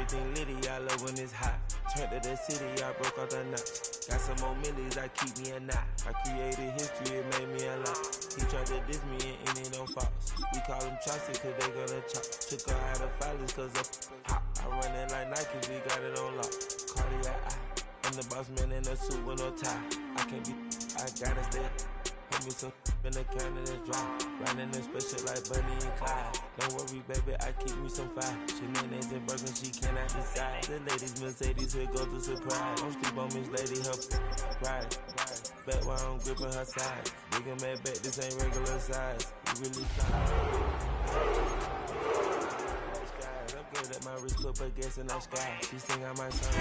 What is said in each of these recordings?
Everything litty, I love when it's hot. Turned to the city, I broke out the notch. Got some more millies, I keep me a knot. I created history, it made me a lot. He tried to diss me and it don't false. We call them Chaucer cause they gonna chop. Took her out of filers cause of hot. I run it like Nike, we got it on lock. Cardiac eye. I'm the boss man in a suit with no tie. I can't be, I gotta stay. Put me some in the can and it's dry. Riding in special like Bunny and Clyde. Don't worry, baby, I keep me some fire. Shenanigans and Birkin, she cannot decide. The ladies, Mercedes, here go to surprise. Don't sleep on Miss Lady, her ride. Back while I'm gripping her side. Big and mad back, this ain't regular size. You really fly. I'm good at my wrist, put baguettes in the sky. She sing out my song.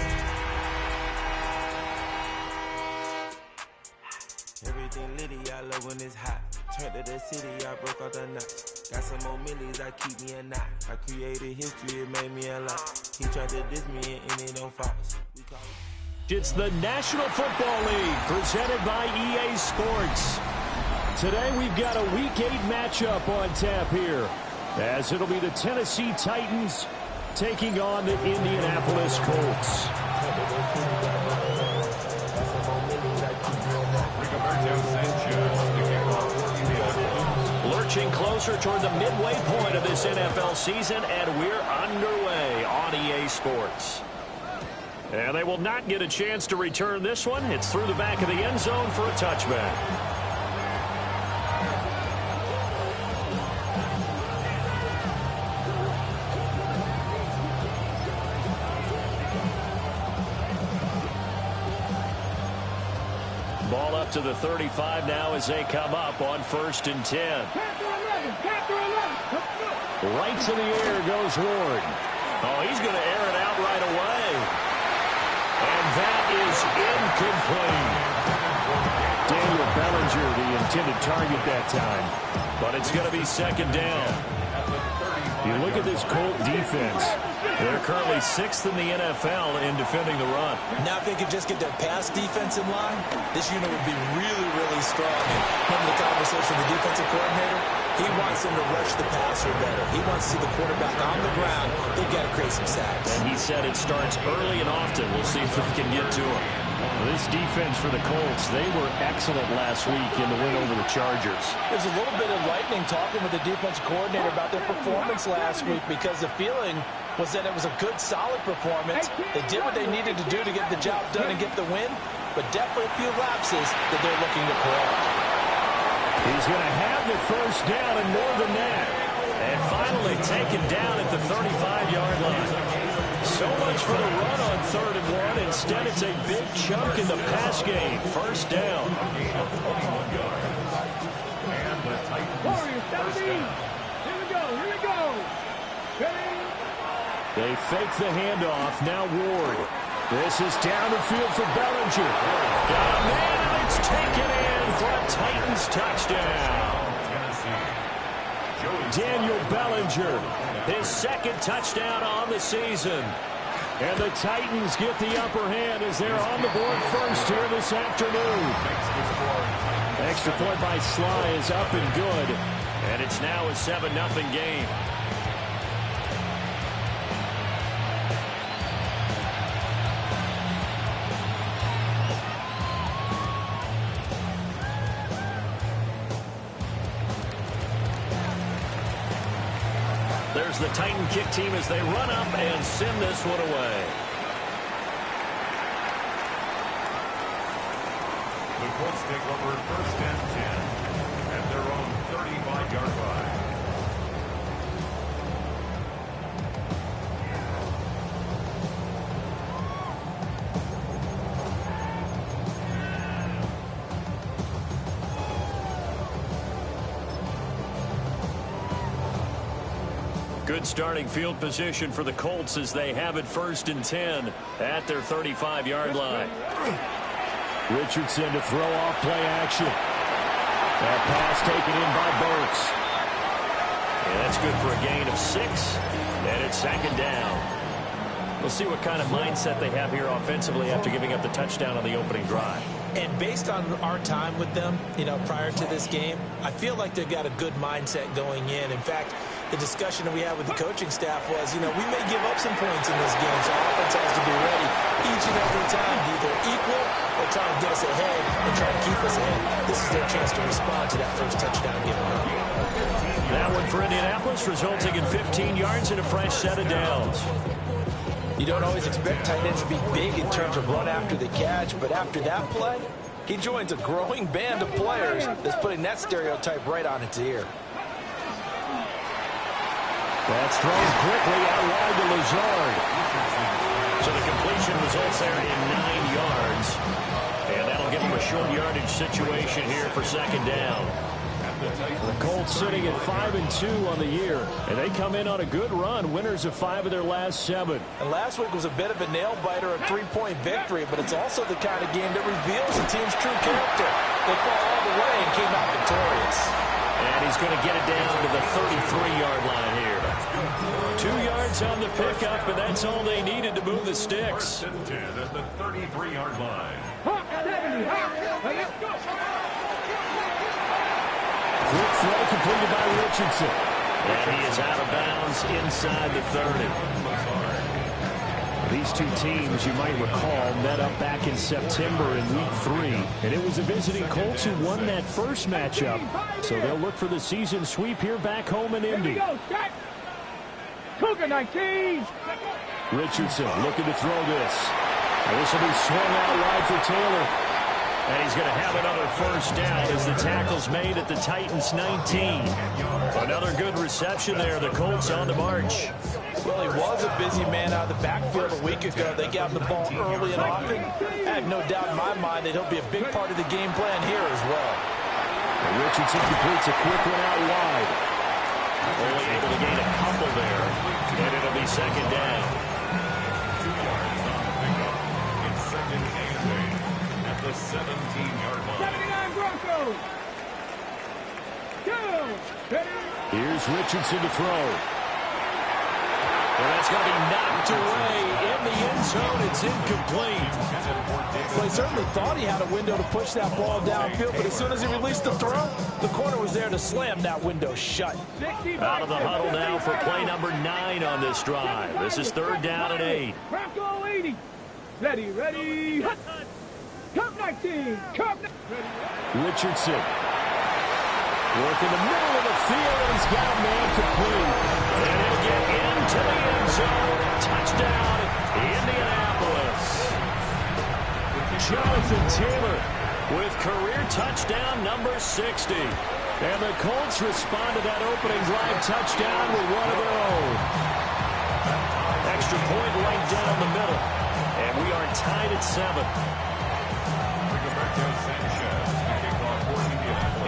Everything litty, I love when it's hot. Turned to the city, I broke out the notch. Got some more millies, I keep me a knot. I created history, it made me a lot. He tried to diss me and it don't false. It's the National Football League presented by EA Sports. Today we've got a Week 8 matchup on tap here, as it'll be the Tennessee Titans taking on the Indianapolis Colts. Lurching closer toward the midway point of this NFL season, and we're underway on EA Sports. And they will not get a chance to return this one. It's through the back of the end zone for a touchback. Ball up to the 35 now as they come up on 1st and 10. Right to the air goes Ward. Oh, he's going to air it out right away. And that is incomplete. Daniel Bellinger, the intended target that time. But it's going to be 2nd down. You look at this Colt defense. They're currently 6th in the NFL in defending the run. Now if they could just get their pass defense in line, this unit would be really, really strong. And from the conversation with the defensive coordinator, he wants them to rush the passer better. He wants to see the quarterback on the ground. They've got to create some sacks. And he said it starts early and often. We'll see if we can get to him. Well, this defense for the Colts, they were excellent last week in the win over the Chargers. There's a little bit of lightning talking with the defensive coordinator about their performance last week, because the feeling was that it was a good, solid performance. They did what they needed to do to get the job done and get the win, but definitely a few lapses that they're looking to correct. He's going to have the 1st down and more than that. And finally taken down at the 35-yard line. So much for the run on 3rd and 1. Instead, it's a big chunk in the pass game. 1st down. They fake the handoff. Now Ward. This is down the field for Bellinger. Got a man. It's taken in for a Titans touchdown. Daniel Bellinger, his 2nd touchdown on the season. And the Titans get the upper hand as they're on the board first here this afternoon. Extra point by Sly is up and good. And it's now a 7-0 game. There's the Titan kick team as they run up and send this one away. The Colts take over 1st and 10 at their own 35-yard line. Good starting field position for the Colts as they have it 1st and 10 at their 35-yard line. Richardson to throw off play action. That pass taken in by Burks. And that's good for a gain of 6. And it's 2nd down. We'll see what kind of mindset they have here offensively after giving up the touchdown on the opening drive. And based on our time with them, prior to this game, I feel like they've got a good mindset going in. In fact, the discussion that we had with the coaching staff was, we may give up some points in this game, so our offense has to be ready each and every time to either equal or try and get us ahead and try to keep us ahead. This is their chance to respond to that first touchdown given up. That one for Indianapolis, resulting in 15 yards and a fresh set of downs. You don't always expect tight ends to be big in terms of run after the catch, but after that play, he joins a growing band of players that's putting that stereotype right on its ear. That's thrown quickly out wide to Lazard. So the completion results there in 9 yards. And that'll give him a short yardage situation here for second down. The Colts sitting at 5-2 on the year, and they come in on a good run, winners of 5 of their last 7. And last week was a bit of a nail-biter, a 3-point victory, but it's also the kind of game that reveals the team's true character. They fought all the way and came out victorious. And he's going to get it down to the 33-yard line here. 2 yards on the pickup, and that's all they needed to move the sticks. 10 at the 33-yard line. Quick throw completed by Richardson. And he is out of bounds inside the 30. These two teams, you might recall, met up back in September in Week 3. And it was the visiting Colts who won that first matchup. So they'll look for the season sweep here back home in Indy. Cougar 19. Richardson looking to throw this. And this will be swung out wide for Taylor. And he's going to have another first down as the tackle's made at the Titans 19. Another good reception there. The Colts on the march. Well, he was a busy man out of the backfield a week ago. They got the ball early and often. I have no doubt in my mind that he'll be a big part of the game plan here as well. And Richardson completes a quick one out wide. Only able to gain a couple there. And it'll be second down. 2 yards on the pickup. It's second and 8 at the 17-yard line. 79 Broncos. Go. Here's Richardson to throw. And that's going to be knocked away in the end zone. It's incomplete. Well, he certainly thought he had a window to push that ball downfield, but as soon as he released the throw, the corner was there to slam that window shut. Out of the huddle now for play number 9 on this drive. This is third down and 8. Bronco 80. Ready. Cup 19. Cup 19. Richardson. Work in the middle of the field, and he's got a man complete. And he'll get into the end zone. Touchdown, Indianapolis. Jonathan Taylor with career touchdown number 60. And the Colts respond to that opening drive touchdown with one of their own. Extra point right down the middle. And we are tied at 7.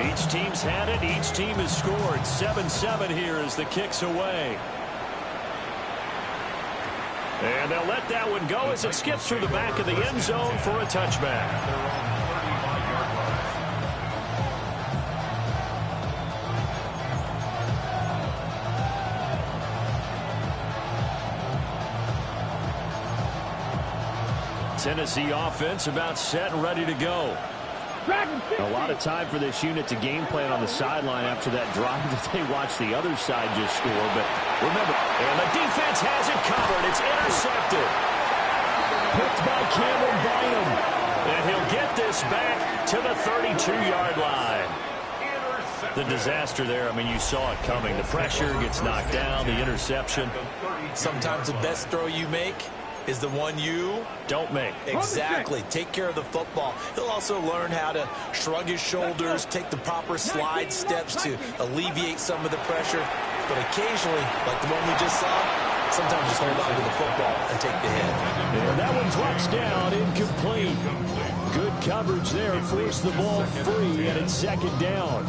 Each team's had it. Each team has scored. 7-7 here as the kick's away. And they'll let that one go as it skips through the back of the end zone for a touchback. Tennessee offense about set and ready to go. A lot of time for this unit to game plan on the sideline after that drive that they watched the other side just score. But remember, and the defense has it covered. It's intercepted. Picked by Cameron Bynum. And he'll get this back to the 32-yard line. The disaster there, I mean, you saw it coming. The pressure gets knocked down, the interception. Sometimes the best throw you make is the one you don't make. Exactly. Take care of the football. He'll also learn how to shrug his shoulders, take the proper slide steps to alleviate some of the pressure. But occasionally, like the one we just saw, sometimes just hold on to the football and take the hit. And that one drops down, incomplete. Good coverage there, forced the ball free, and it's second down.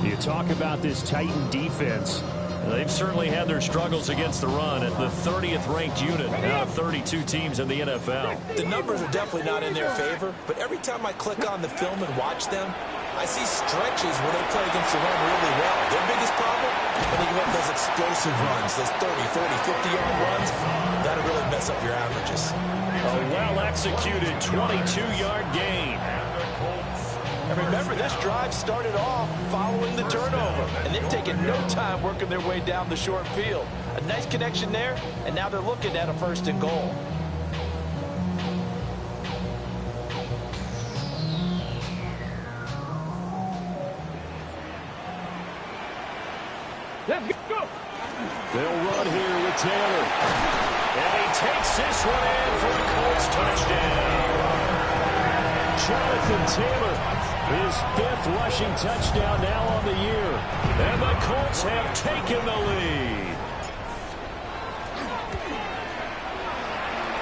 You talk about this Titan defense. They've certainly had their struggles against the run at the 30th ranked unit out of 32 teams in the NFL. The numbers are definitely not in their favor, but every time I click on the film and watch them, I see stretches where they play against the run really well. Their biggest problem, when they give up those explosive runs, those 30, 40, 50-yard runs, that'll really mess up your averages. A well-executed 22-yard gain. And remember, this drive started off following the turnover, and they've taken no time working their way down the short field. A nice connection there, and now they're looking at a 1st and goal. Let's go. They'll run here with Taylor. And he takes this one in for the Colts touchdown. Jonathan Taylor, his 5th rushing touchdown now on the year. And the Colts have taken the lead.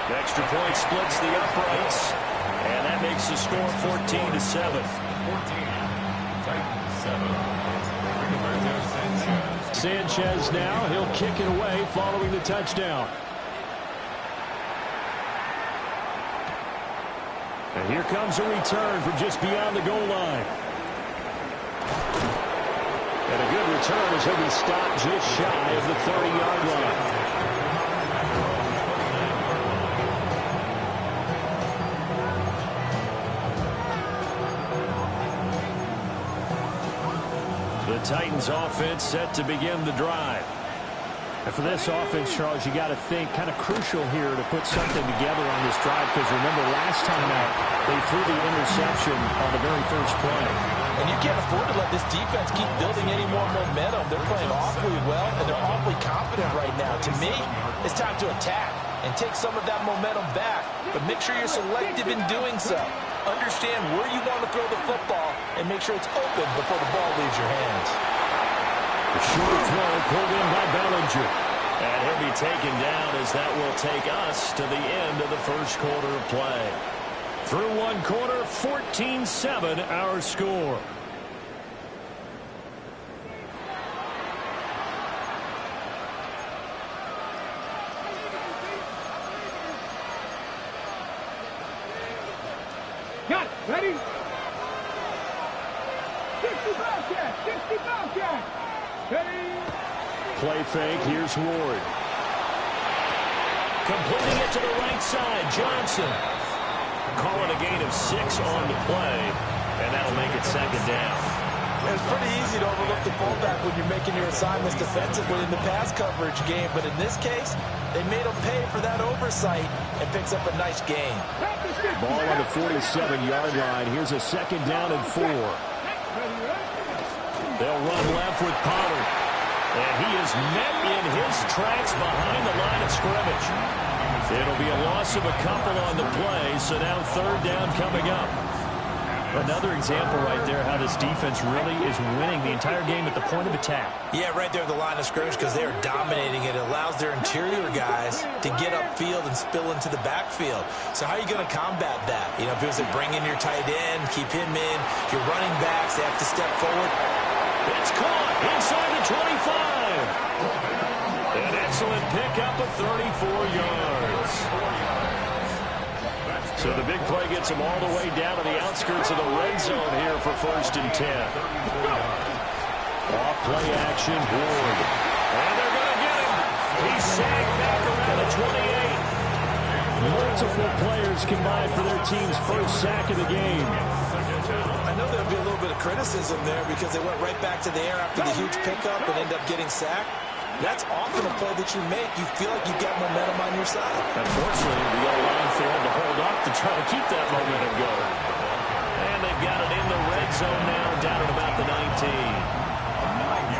The extra point splits the uprights. And that makes the score 14-7. 14. Titans 7. Sanchez now, he'll kick it away following the touchdown. And here comes a return from just beyond the goal line. And a good return as he'll be stopped just shy of the 30-yard line. The Titans offense set to begin the drive. And for this offense, Charles, you got to think kind of crucial here to put something together on this drive, because remember last time out they threw the interception on the very first play. And you can't afford to let this defense keep building any more momentum. They're playing awfully well, and they're awfully confident right now. To me, it's time to attack and take some of that momentum back. But make sure you're selective in doing so. Understand where you want to throw the football and make sure it's open before the ball leaves your hands. A short throw pulled in by Bellinger. And he'll be taken down as that will take us to the end of the first quarter of play. Through one quarter, 14-7 our score. Got it. Ready? 60 Bobcat. 60 Bobcat. Ready? Play fake. Here's Ward. Completing it to the right side. Johnson. Calling a gain of 6 on the play. And that'll make it 2nd down. It's pretty easy to overlook the fullback when you're making your assignments defensively in the pass coverage game. But in this case, they made him pay for that oversight and picks up a nice gain. Ball on the 47-yard line. Here's a 2nd down and 4. They'll run left with Pollard. And he is met in his tracks behind the line of scrimmage. It'll be a loss of a couple on the play, so now 3rd down coming up. Another example right there how this defense really is winning the entire game at the point of attack. Yeah, right there at the line of scrimmage, because they are dominating it. It allows their interior guys to get upfield and spill into the backfield. So how are you going to combat that? You know, if it was to bring in your tight end, keep him in, your running backs, they have to step forward. It's caught inside the 25. An excellent pickup of 34 yards. So the big play gets him all the way down to the outskirts of the red zone here for 1st and 10. Off play action, Ward. And they're going to get him. He's sagged back around the 28. Multiple players combined for their team's first sack of the game. I know there'll be a little bit of criticism there because they went right back to the air after the huge pickup and end up getting sacked. That's often a play that you make. You feel like you've got momentum on your side. Unfortunately, the O-line failed to hold up to try to keep that momentum going. And they've got it in the red zone now, down at about the 19.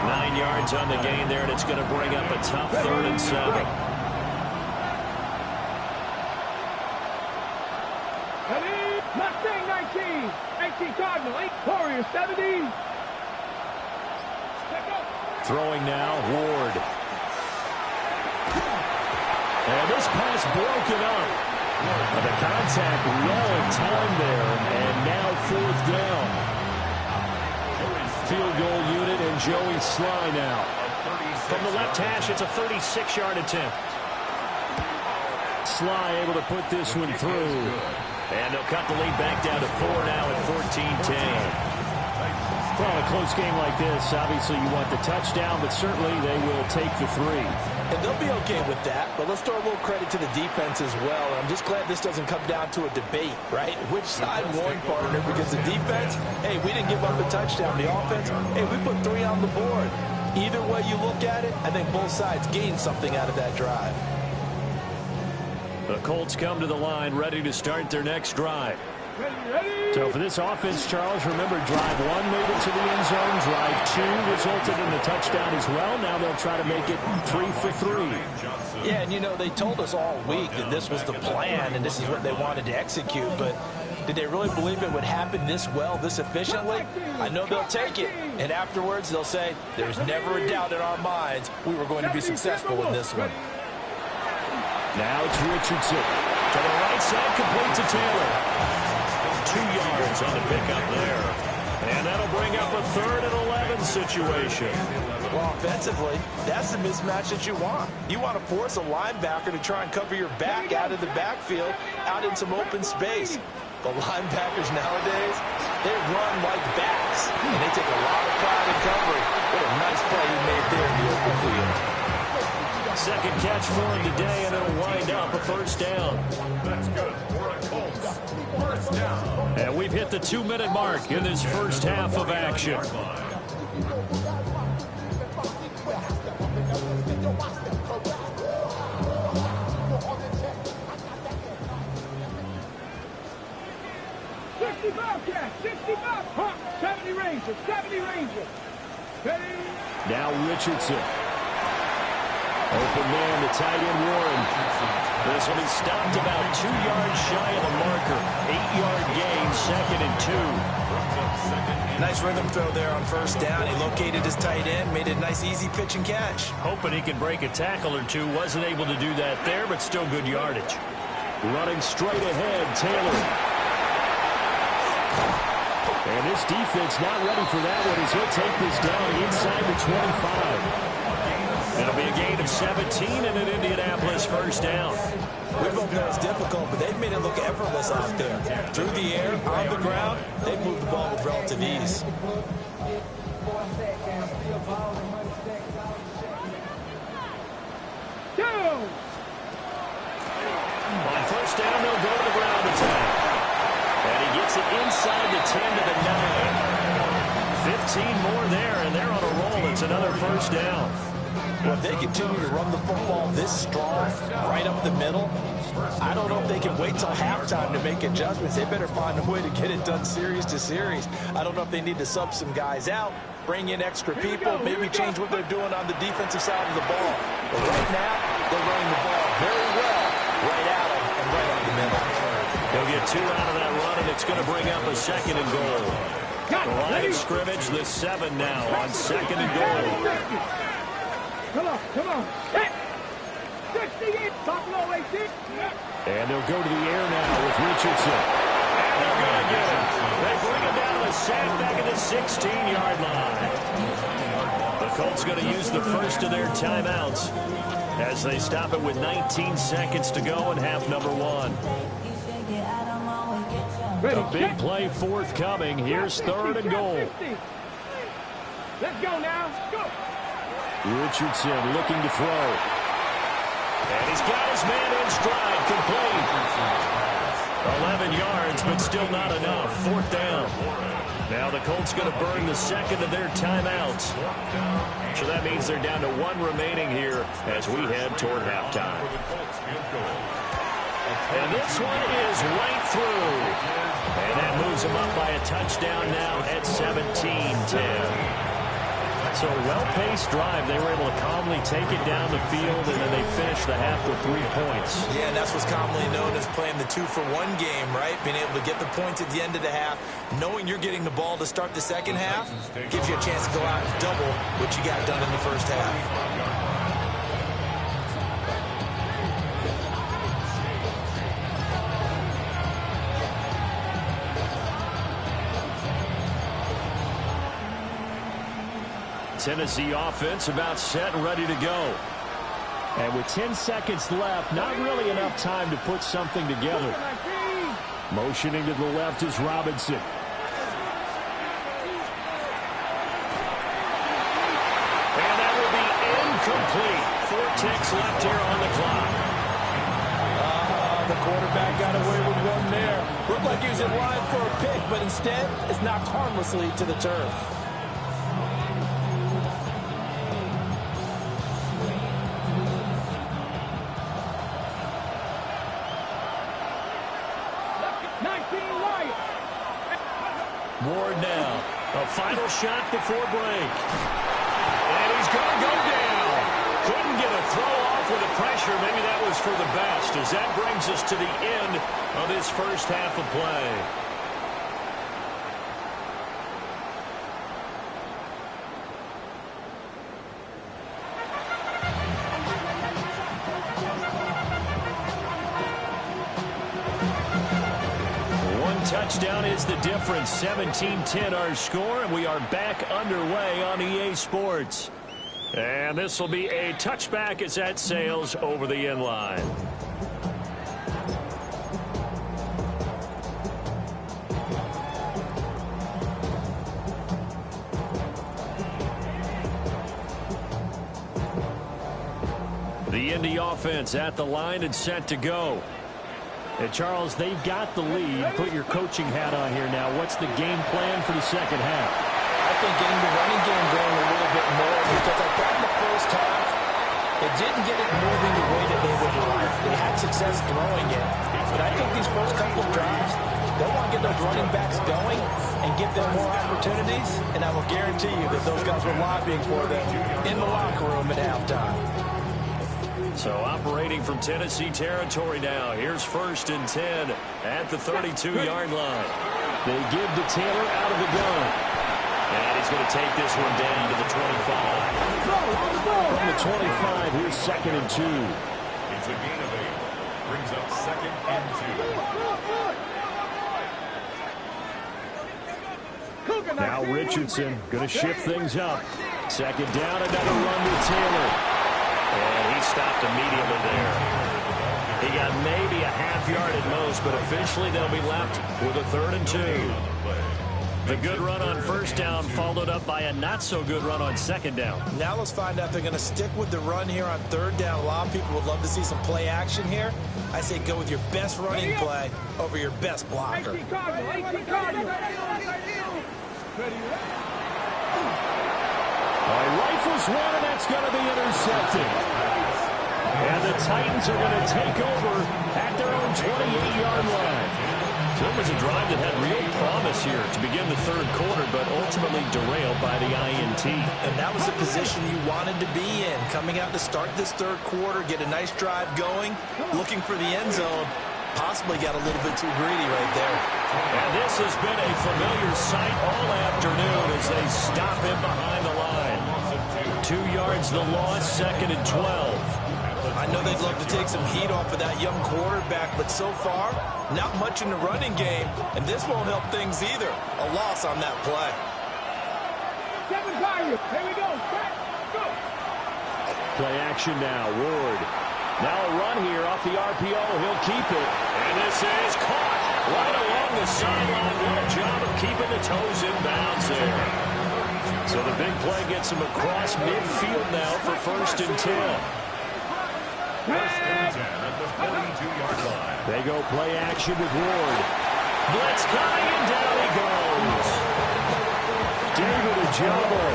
9 yards on the gain there, and it's going to bring up a tough 3rd and 7. Ready? Mustang 19. 18 Cardinal. 8 Warriors 70. Throwing now, Ward. And this pass broken up. And the contact well in time there, and now 4th down. Field goal unit and Joey Sly now. From the left hash, it's a 36-yard attempt. Sly able to put this one through. And they'll cut the lead back down to 4 now at 14-10. Well, a a close game like this, obviously you want the touchdown, but certainly they will take the 3. And they'll be okay with that, but let's throw a little credit to the defense as well. I'm just glad this doesn't come down to a debate, right? Which side won, partner? Because the defense, hey, we didn't give up a touchdown. The offense, hey, we put 3 on the board. Either way you look at it, I think both sides gained something out of that drive. The Colts come to the line, ready to start their next drive. So for this offense, Charles, remember drive 1 made it to the end zone. Drive 2 resulted in a touchdown as well. Now they'll try to make it 3 for 3. Yeah, and you know, they told us all week that this was the plan and this is what they wanted to execute, but did they really believe it would happen this well, this efficiently? I know they'll take it, and afterwards they'll say, there's never a doubt in our minds we were going to be successful in this one. Now it's Richardson. To the right side, complete to Taylor. 2 yards on the pickup there. And that'll bring up a 3rd and 11 situation. Well, offensively, that's the mismatch that you want. You want to force a linebacker to try and cover your back out of the backfield, out in some open space. The linebackers nowadays, they run like backs, and they take a lot of pride in covering. What a nice play he made there in the open field. Second catch for him today, and it'll wind up a 1st down. That's good for a Colts. 1st down. And we've hit the 2-minute mark in this first half of action. Pump, 70 Rangers, 70 Rangers. Now Richardson. Open man, the tight end Warren. This will be stopped about 2 yards shy of the marker. 8-yard gain, 2nd and 2. Nice rhythm throw there on 1st down. He located his tight end, made a nice easy pitch and catch. Hoping he could break a tackle or two. Wasn't able to do that there, but still good yardage. Running straight ahead, Taylor. And this defense not ready for that one as he'll take this down inside the 25. It'll be a gain of 17 and an Indianapolis 1st down. We both know it's difficult, but they've made it look effortless out there. Through the air, on the ground, they've moved the ball with relative ease. On 1st down, they'll go to the ground attack. And he gets it inside the 10 to the 9. 15 more there, and they're on a roll. It's another 1st down. Well, if they continue to run the football this strong, right up the middle, I don't know if they can wait till halftime to make adjustments. They better find a way to get it done series to series. I don't know if they need to sub some guys out, bring in extra people, maybe change what they're doing on the defensive side of the ball. But right now, they're running the ball very well right at them and right up the middle. He'll get 2 out of that run, and it's going to bring up a 2nd and goal. The line of scrimmage, the 7 now on 2nd and goal. Come on. 68, top low, 18. And they'll go to the air now with Richardson. And they're going to get him. They bring him down to the sack back at the 16-yard line. The Colts going to use the first of their timeouts as they stop it with 19 seconds to go in half number 1. A big play forthcoming. Here's 3rd and goal. Let's go now. Go. Richardson looking to throw. And he's got his man in stride, complete. 11 yards, but still not enough. 4th down. Now the Colts going to burn the 2nd of their timeouts. So that means they're down to 1 remaining here as we head toward halftime. And this one is right through. And that moves them up by a touchdown now at 17-10. So a well-paced drive. They were able to calmly take it down the field, and then they finished the half with 3 points. Yeah, and that's what's commonly known as playing the 2-for-1 game, right? Being able to get the points at the end of the half, knowing you're getting the ball to start the 2nd half, gives you a chance to go out and double what you got done in the 1st half. Tennessee offense about set and ready to go. And with 10 seconds left, not really enough time to put something together. Motioning to the left is Robinson. ticks left here on the clock. The quarterback got away with one there. Looked like he was in line for a pick, but instead, it's knocked harmlessly to the turf. Ward now. A final shot before break. And he's going to go down. Couldn't get a throw off with the pressure. Maybe that was for the best, as that brings us to the end of this first half of play. One touchdown is the difference. 17-10 our score, and we are back underway on EA Sports. And this will be a touchback as that sails over the end line. The Indy offense at the line and set to go. And Charles, they've got the lead. Put your coaching hat on here now. What's the game plan for the second half? I think getting the running game going a little bit more, because I thought in the first half, it didn't get it moving the way that they would like. They had success throwing it. But I think these first couple of drives, they want to get those running backs going and give them more opportunities. And I will guarantee you that those guys were lobbying for them in the locker room at halftime. So operating from Tennessee territory now. Here's 1st and 10 at the 32-yard line. They give to Taylor out of the gun. And he's going to take this one down to the 25. From the 25, here's 2nd and 2. It's a gain of 8. Brings up 2nd and 2. Now Richardson going to shift things up. 2nd down, another run with Taylor. And he stopped immediately there. He got maybe a half yard at most, but officially they'll be left with a 3rd and 2. The good run on 1st down followed up by a not-so-good run on 2nd down. Now let's find out if they're going to stick with the run here on 3rd down. A lot of people would love to see some play action here. I say go with your best running play over your best blocker. Rifles one, and that's going to be intercepted. And the Titans are going to take over at their own 28-yard line. So it was a drive that had real promise here to begin the 3rd quarter, but ultimately derailed by the INT. And that was the position you wanted to be in, coming out to start this 3rd quarter, get a nice drive going, looking for the end zone. Possibly got a little bit too greedy right there. And this has been a familiar sight all afternoon as they stop him behind the line. 2 yards the loss, 2nd and 12. I know they'd love to take some heat off of that young quarterback, but so far, not much in the running game, and this won't help things either. A loss on that play. Here we go. Play action now, Ward. Now a run here off the RPO. He'll keep it. And this is caught right along the sideline. What a job of keeping the toes in bounds there. So the big play gets him across midfield now for 1st and 10. 1st and 10 at the 42-yard line. They go play action with Ward. Blitz coming, and down he goes. David Ojabo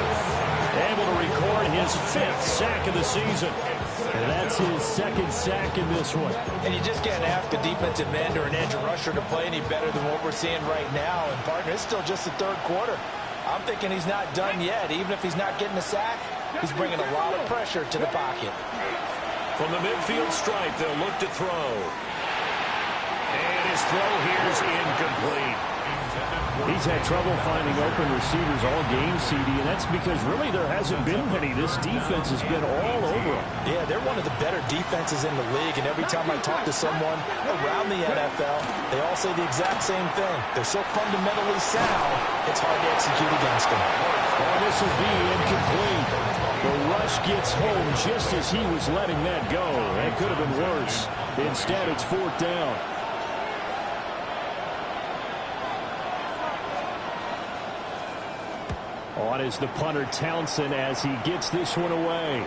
able to record his 5th sack of the season. And that's his 2nd sack in this one. And you just can't ask a defensive end or an edge rusher to play any better than what we're seeing right now. And, partner, it's still just the 3rd quarter. I'm thinking he's not done yet. Even if he's not getting a sack, he's bringing a lot of pressure to the pocket. From the midfield stripe, they'll look to throw. And his throw here is incomplete. He's had trouble finding open receivers all game, CD, and that's because really there hasn't been many. This defense has been all over him. Yeah, they're one of the better defenses in the league, and every time I talk to someone around the NFL, they all say the exact same thing. They're so fundamentally sound, it's hard to execute against them. Oh, this will be incomplete. The rush gets home just as he was letting that go. That could have been worse. Instead, it's 4th down. On is the punter Townsend as he gets this one away.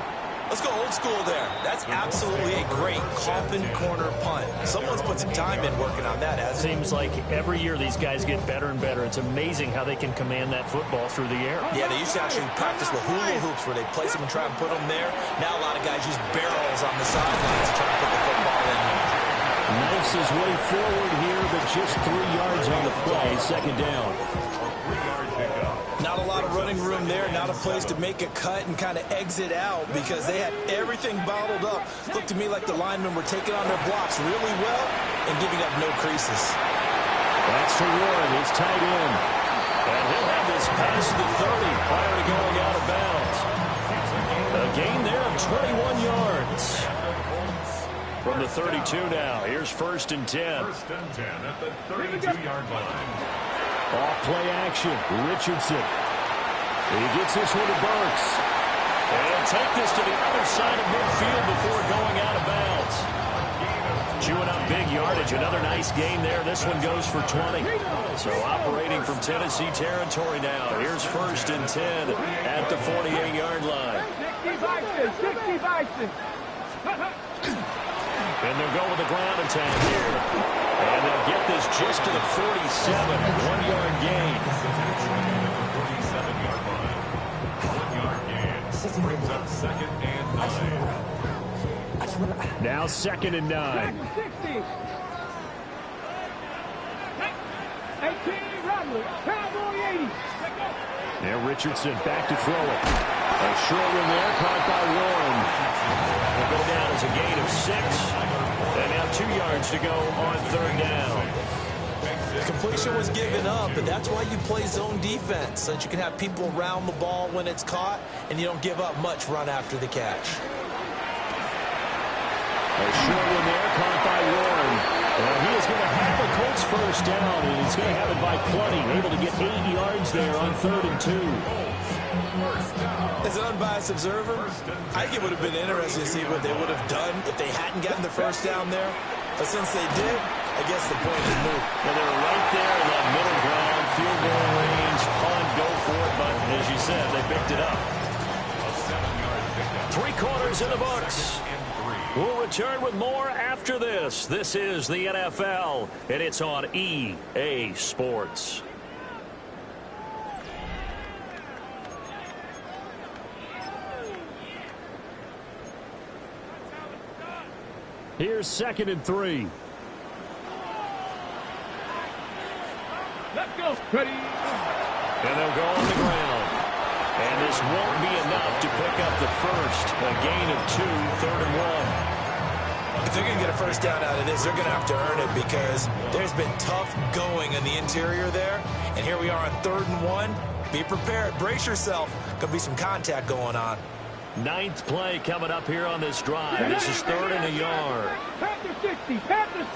Let's go old school there. That's absolutely a great coffin corner punt. Someone's put some time in working on that, hasn't it? Seems like every year these guys get better and better. It's amazing how they can command that football through the air. Yeah, they used to actually practice with hula hoops where they place them and try and put them there. Now a lot of guys use barrels on the sidelines to try to put the football in there. Knifes his way forward here, but just 3 yards on the play. Second down. Not a lot of running room there, not a place to make a cut and kind of exit out because they had everything bottled up. Looked to me like the linemen were taking on their blocks really well and giving up no creases. That's to Warren, his tight end. And he'll have this past the 30 prior to going out of bounds. A gain there of 21 yards. From the 32 now, here's 1st and 10. 1st and 10 at the 32-yard line. Off play action, Richardson. He gets this one to Burks. And he'll take this to the other side of midfield before going out of bounds. Chewing up big yardage, another nice gain there. This one goes for 20. So operating from Tennessee territory now. Here's 1st and 10 at the 48-yard line. 60 Bison. And they'll go with the ground attack here. And they'll get this just to the 47, 1-yard gain. 47-yard line. 1-yard gain. Brings up 2nd and 9. Now 2nd and 9. 60. 18 Rodley. Cowboy 80. Now Richardson back to throw it. A short one there, caught by Warren. Will go down as a gain of 6. And now 2 yards to go on 3rd down. The completion was given up, but that's why you play zone defense, so that you can have people around the ball when it's caught, and you don't give up much run after the catch. A short one there, caught by Warren. And he is going to have the Colts 1st down, and he's going to have it by plenty. Able to get 8 yards there on 3rd and 2. As an unbiased observer, I think it would have been interesting to see what they would have done if they hadn't gotten the 1st down there. But since they did, I guess the point is moot. And they're right there in that middle ground, field goal range, punt, go for it. But as you said, they picked it up. 3 quarters in the books. We'll return with more after this. This is the NFL, and it's on EA Sports. Here's 2nd and 3. Let's go. Ready. And they'll go on the ground. And this won't be enough to pick up the 1st. A gain of 2, 3rd and 1. If they're going to get a 1st down out of this, they're going to have to earn it because there's been tough going in the interior there. And here we are on 3rd and 1. Be prepared. Brace yourself. Could be some contact going on. 9th play coming up here on this drive. This is 3rd and a yard. Panthers 60. Panthers.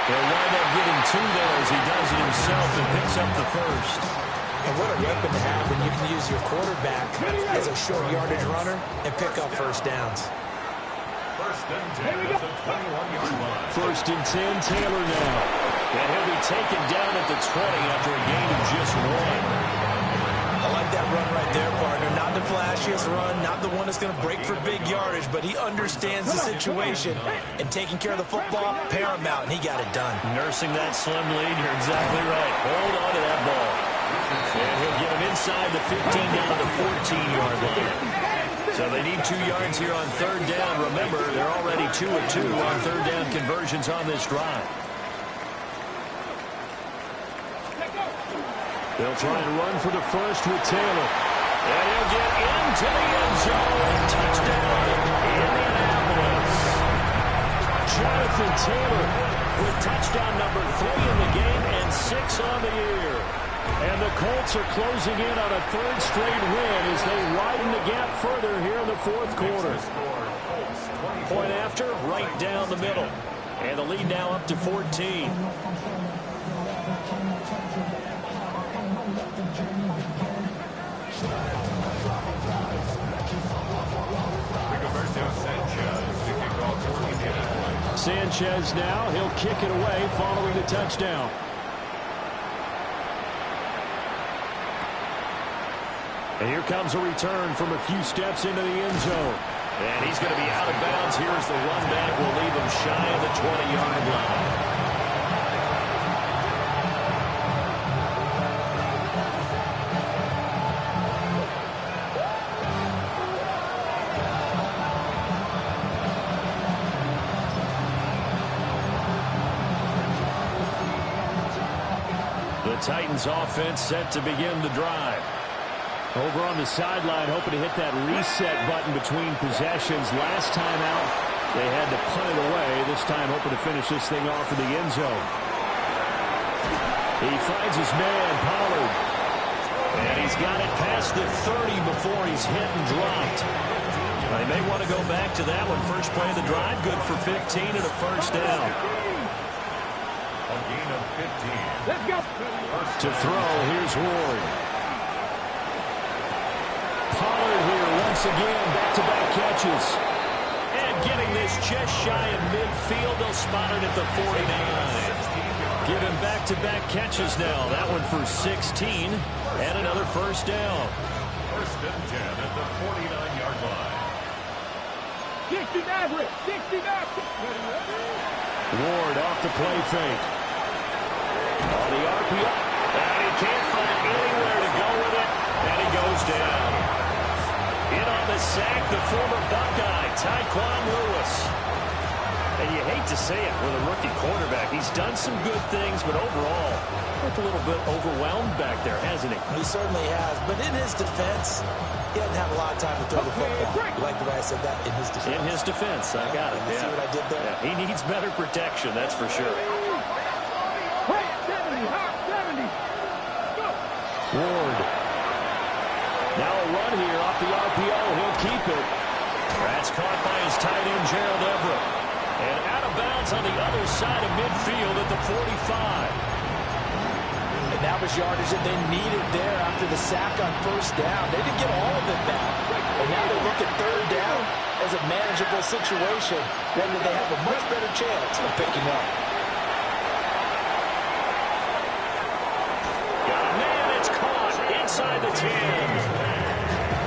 They'll wind up getting 2 there as he does it himself and picks up the 1st. And what a weapon to have when you can use your quarterback as a short yardage runner and pick up 1st downs. 1st and 10 at the 21-yard line. 1st and 10, Taylor now. And he'll be taken down at the 20 after a gain of just 1. I like that run right there, partner. Not the flashiest run, not the one that's going to break for big yardage, but he understands the situation, and taking care of the football, paramount, and he got it done. Nursing that slim lead, you're exactly right. Hold on to that ball. And he'll get him inside the 15 down to the 14-yard line. So they need 2 yards here on 3rd down. Remember, they're already 2 of 2 on 3rd down conversions on this drive. They'll try and run for the 1st with Taylor. And he'll get into the end zone. Touchdown, Indianapolis. Jonathan Taylor with touchdown number 3 in the game and 6 on the year. And the Colts are closing in on a 3rd straight win as they widen the gap further here in the 4th quarter. Point after, right down the middle. And the lead now up to 14. Sanchez now, he'll kick it away following the touchdown. And here comes a return from a few steps into the end zone. And he's going to be out of bounds. Here's the run back. Will leave him shy of the 20-yard line. The Titans offense set to begin the drive. Over on the sideline, hoping to hit that reset button between possessions. Last time out, they had to punt it away. This time, hoping to finish this thing off in the end zone. He finds his man, Pollard. And he's got it past the 30 before he's hit and dropped. They may want to go back to that one. First play of the drive, good for 15 and a first down. A gain of 15. Let's go. To throw, here's Ward. Pollard here once again, back-to-back catches. And getting this just shy of midfield, they'll spot it at the 49. Give him back-to-back catches now. That one for 16 and another first down. First and 10 at the 49-yard line. 69, 69. Ward off the play fake. On the RPO. And he can't find anywhere to go with it. And he goes down. In on the sack, the former Buckeye, Tyquan Lewis. And you hate to say it with a rookie quarterback. He's done some good things, but overall, looked a little bit overwhelmed back there, hasn't he? He certainly has. But in his defense, he hadn't had a lot of time to throw the football. You like the way I said that? In his defense. In his defense, I got it. You see what I did there? Yeah, he needs better protection, that's for sure. 70, hot 70. Go. Ward. Now a run here off the RPO. He'll keep it. That's caught by his tight end, Gerald Everett. And out of bounds on the other side of midfield at the 45. And that was yardage that they needed there after the sack on first down. They didn't get all of it back. And now they look at third down as a manageable situation, one that they have a much better chance of picking up. Got a man, it's caught inside the 10.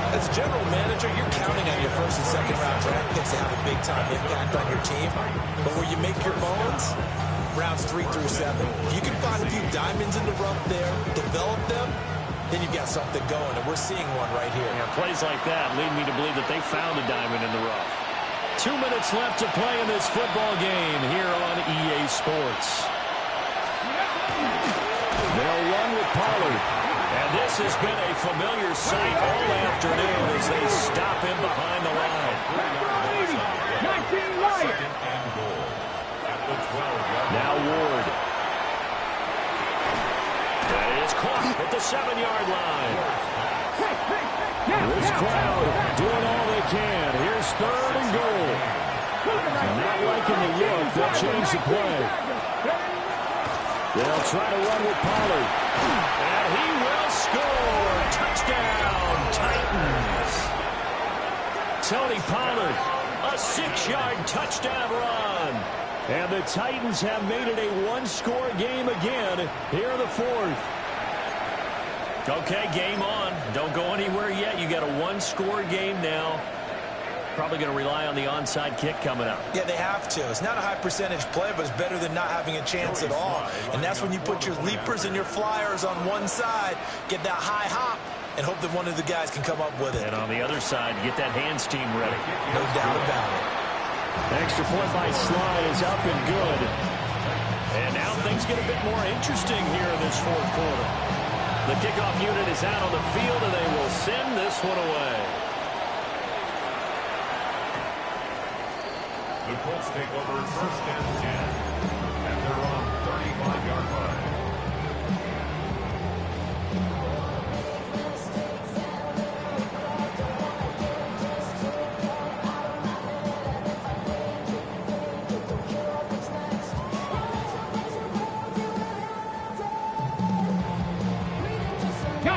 As a general manager, you're counting on your first and second round draft picks to have a big-time impact on your team. But where you make your bones, rounds 3 through 7. If you can find a few diamonds in the rough there, develop them, then you've got something going, and we're seeing one right here. Yeah, plays like that lead me to believe that they found a diamond in the rough. 2 minutes left to play in this football game here on EA Sports. They'll run with Pollard. And this has been a familiar sight all afternoon as they stop him behind the line. 19 Lions. Second and goal at the 12-yard line. Now Ward. That is caught at the 7-yard line. This crowd doing all they can. Here's third and goal. Not liking the look. They'll change the play. They'll try to run with Pollard. And he will score. Touchdown, Titans. Tony Pollard, a 6-yard touchdown run. And the Titans have made it a one-score game again here in the fourth. Okay, game on. Don't go anywhere yet. You got a one-score game now. Probably going to rely on the onside kick coming up. Yeah, they have to. It's not a high-percentage play, but it's better than not having a chance at all. And that's when you put your leapers and your flyers on one side, get that high hop, and hope that one of the guys can come up with it. And on the other side, get that hands team ready. No doubt about it. Extra point by Sly is up and good. And now things get a bit more interesting here in this fourth quarter. The kickoff unit is out on the field, and they will send this one away. The Colts take over first and 10. And they're on 35-yard line.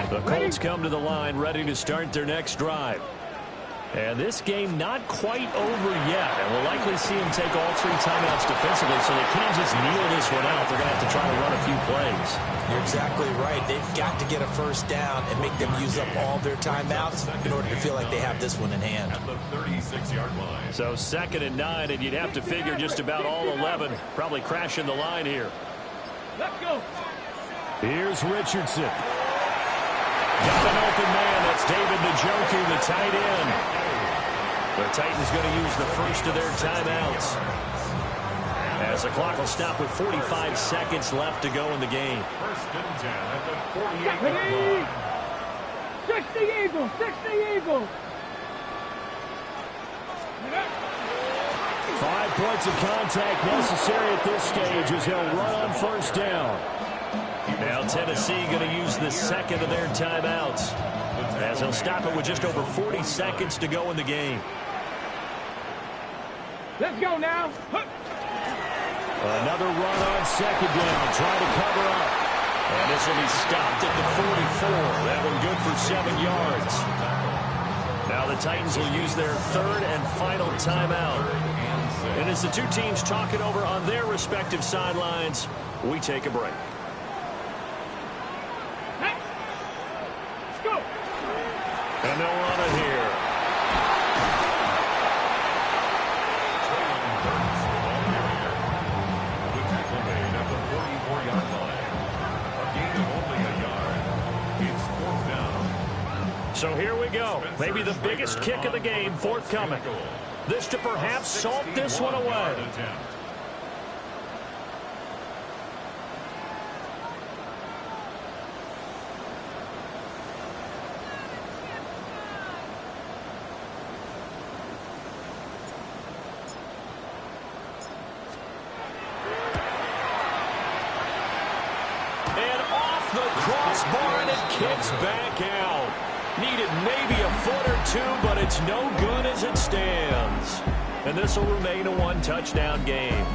The Colts come to the line ready to start their next drive. And this game not quite over yet. And we'll likely see him take all 3 timeouts defensively, so they can't just kneel this one out. They're going to have to try to run a few plays. You're exactly right. They've got to get a first down and make them use up all their timeouts in order to feel like they have this one in hand. At the 36-yard line. So 2nd and 9, and you'd have to figure just about all 11 probably crashing the line here. Let's go. Here's Richardson. Got an open man. That's David Njoku, the tight end. The Titans going to use the first of their timeouts, as the clock will stop with 45 seconds left to go in the game. 1st and 10 at the 48-yard line. 60 Eagles, 60 Eagles. 5 points of contact necessary at this stage as he'll run on first down. Now Tennessee going to use the 2nd of their timeouts, as he'll stop it with just over 40 seconds to go in the game. Let's go now. Another run on 2nd down. Try to cover up. And this will be stopped at the 44. That one good for 7 yards. Now the Titans will use their 3rd and final timeout. And as the 2 teams talk it over on their respective sidelines, we take a break. Let's go. And they'll run it here. The tackle made at the 44-yard line. A gain of only a yard. It's 4th down. So here we go. Maybe the biggest kick of the game forthcoming. This to perhaps salt this one away. And off the crossbar, and it kicks back out. Needed maybe a foot or 2, but it's no good as it stands. And this will remain a 1-touchdown game.